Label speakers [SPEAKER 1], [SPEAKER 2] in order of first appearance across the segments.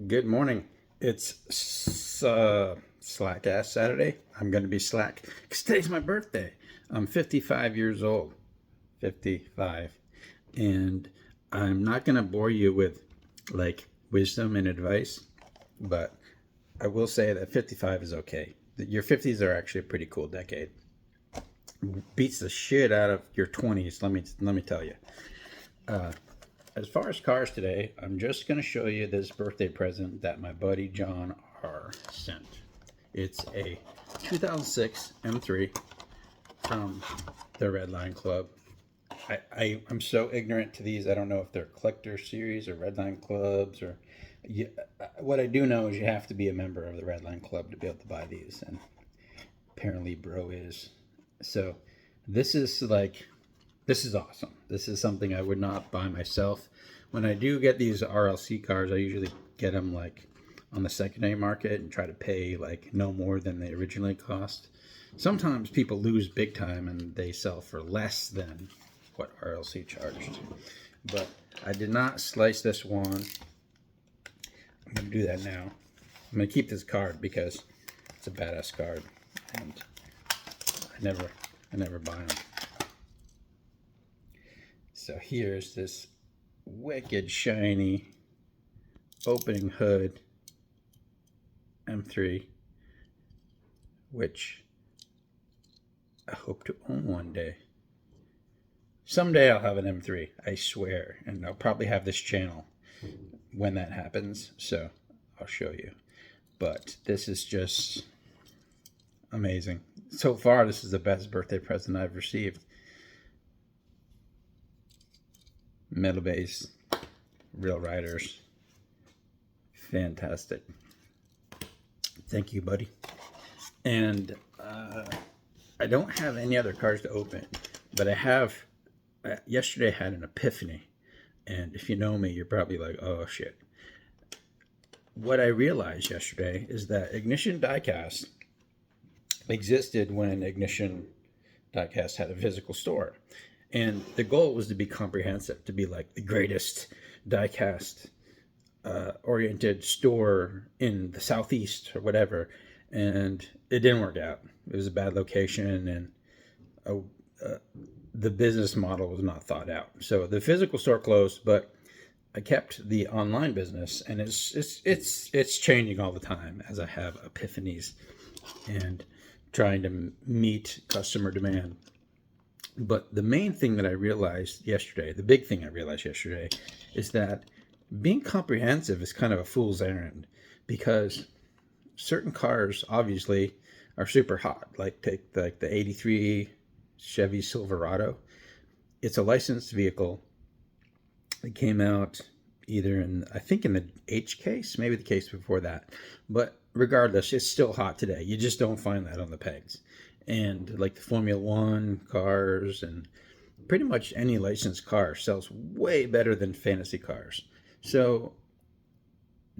[SPEAKER 1] Good morning. It's Slackazz Saturday. I'm going to be slack because today's my birthday. I'm 55 years old. 55. And I'm not going to bore you with like wisdom and advice, but I will say that 55 is okay. Your 50s are actually a pretty cool decade. Beats the shit out of your 20s, let me tell you. As far as cars today, I'm just going to show you this birthday present that my buddy John R. sent. It's a 2006 M3 from the Red Line Club. I'm so ignorant to these. I don't know if they're collector series or Red Line Clubs or... what I do know is you have to be a member of the Red Line Club to be able to buy these, and apparently Bro is. So this is awesome. This is something I would not buy myself. When I do get these RLC cars, I usually get them like on the secondary market and try to pay like no more than they originally cost. Sometimes people lose big time and they sell for less than what RLC charged. But I did not slice this one. I'm going to do that now. I'm going to keep this card because it's a badass card, and I never buy them. So here's this wicked shiny opening hood M3, which I hope to own one day. Someday I'll have an M3, I swear, and I'll probably have this channel when that happens, so I'll show you. But this is just amazing. So far, this is the best birthday present I've received. Metal base, real riders, fantastic. Thank you, buddy. And I don't have any other cars to open, but I have. Yesterday I had an epiphany, and if you know me, you're probably like, "Oh shit." What I realized yesterday is that Ignition Diecast existed when Ignition Diecast had a physical store. And the goal was to be comprehensive, to be like the greatest diecast oriented store in the Southeast or whatever. And it didn't work out. It was a bad location, and the business model was not thought out. So the physical store closed, but I kept the online business, and it's changing all the time as I have epiphanies and trying to meet customer demand. But the main thing that I realized yesterday, the big thing I realized yesterday, is that being comprehensive is kind of a fool's errand, because certain cars obviously are super hot. Like take like the '83 Chevy Silverado. It's a licensed vehicle. It came out either in, I think in the H case, maybe the case before that. But regardless, it's still hot today. You just don't find that on the pegs. And like the Formula One cars and pretty much any licensed car sells way better than fantasy cars. So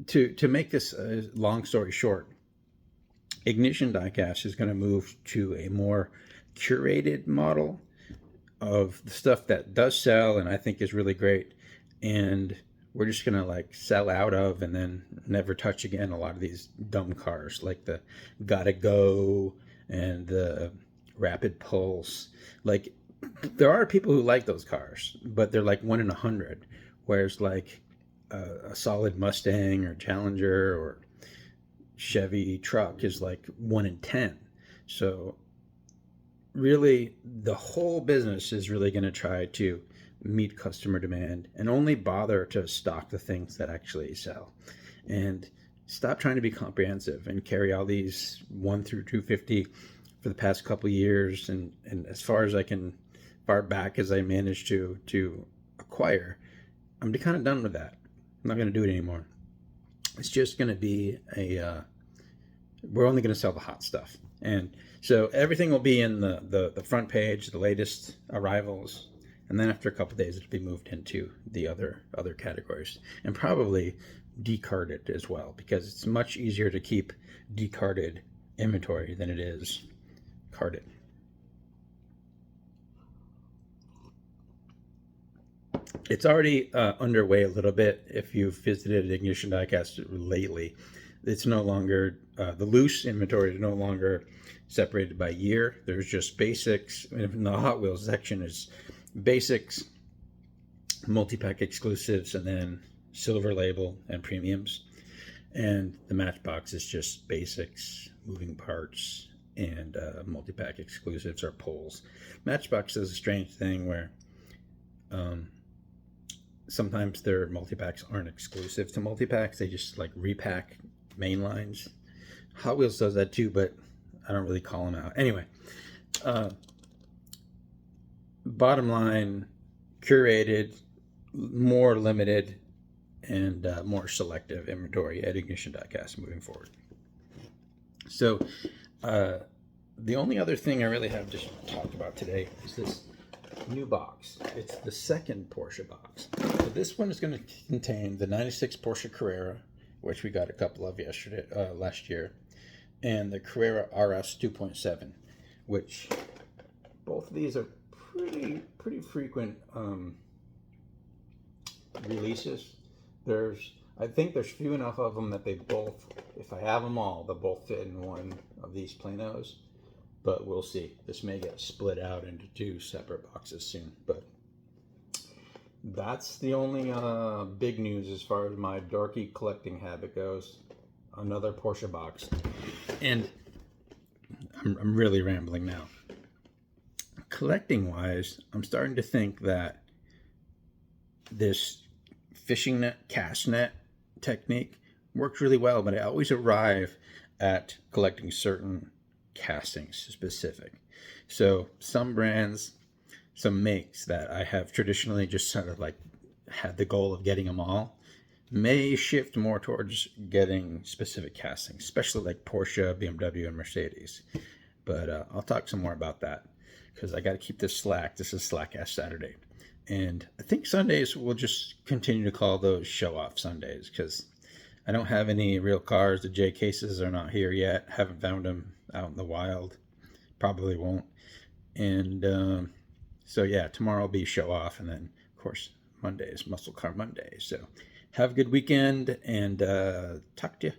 [SPEAKER 1] to make this a long story short, Ignition Diecast is going to move to a more curated model of the stuff that does sell and I think is really great. And we're just going to like sell out of and then never touch again a lot of these dumb cars like the Gotta Go and the Rapid Pulse. Like, there are people who like those cars, but they're like 1 in 100, whereas like a solid Mustang or Challenger or Chevy truck is like 1 in 10. So really the whole business is really going to try to meet customer demand and only bother to stock the things that actually sell, and stop trying to be comprehensive and carry all these 1 through 250 for the past couple years. And as far back as I managed to acquire, I'm kind of done with that. I'm not going to do it anymore. It's just going to be we're only going to sell the hot stuff. And so everything will be in the front page, the latest arrivals. And then after a couple of days, it'll be moved into the other categories, and probably decarded as well, because it's much easier to keep decarded inventory than it is carded. It's already underway a little bit. If you've visited Ignition Diecast lately, it's no longer, the loose inventory is no longer separated by year. There's just basics. In the Hot Wheels section is basics, multi-pack exclusives, and then silver label and premiums. And the Matchbox is just basics, moving parts, and multi-pack exclusives or pulls. Matchbox does a strange thing where sometimes their multi-packs aren't exclusive to multi-packs. They just like repack main lines. Hot Wheels does that too, but I don't really call them out. Anyway, bottom line, curated, more limited, and more selective inventory at Ignition Diecast moving forward. So the only other thing I really have to talk about today is this new box. It's the second Porsche box. So this one is going to contain the 96 Porsche Carrera, which we got a couple of last year, and the Carrera RS 2.7, which both of these are pretty frequent releases. I think there's few enough of them that they both, if I have them all, they'll both fit in one of these Planos. But we'll see. This may get split out into two separate boxes soon. But that's the only big news as far as my dorky collecting habit goes. Another Porsche box. And I'm really rambling now. Collecting wise, I'm starting to think that this fishing net, cast net technique works really well, but I always arrive at collecting certain castings specific. So some brands, some makes that I have traditionally just sort of like had the goal of getting them all, may shift more towards getting specific castings, especially like Porsche, BMW, and Mercedes. But I'll talk some more about that because I got to keep this slack. This is Slackazz Saturday. And I think Sundays we'll just continue to call those show-off Sundays because I don't have any real cars. The J cases are not here yet. Haven't found them out in the wild. Probably won't. And so yeah, tomorrow will be show-off. And then, of course, Monday is Muscle Car Monday. So have a good weekend and talk to you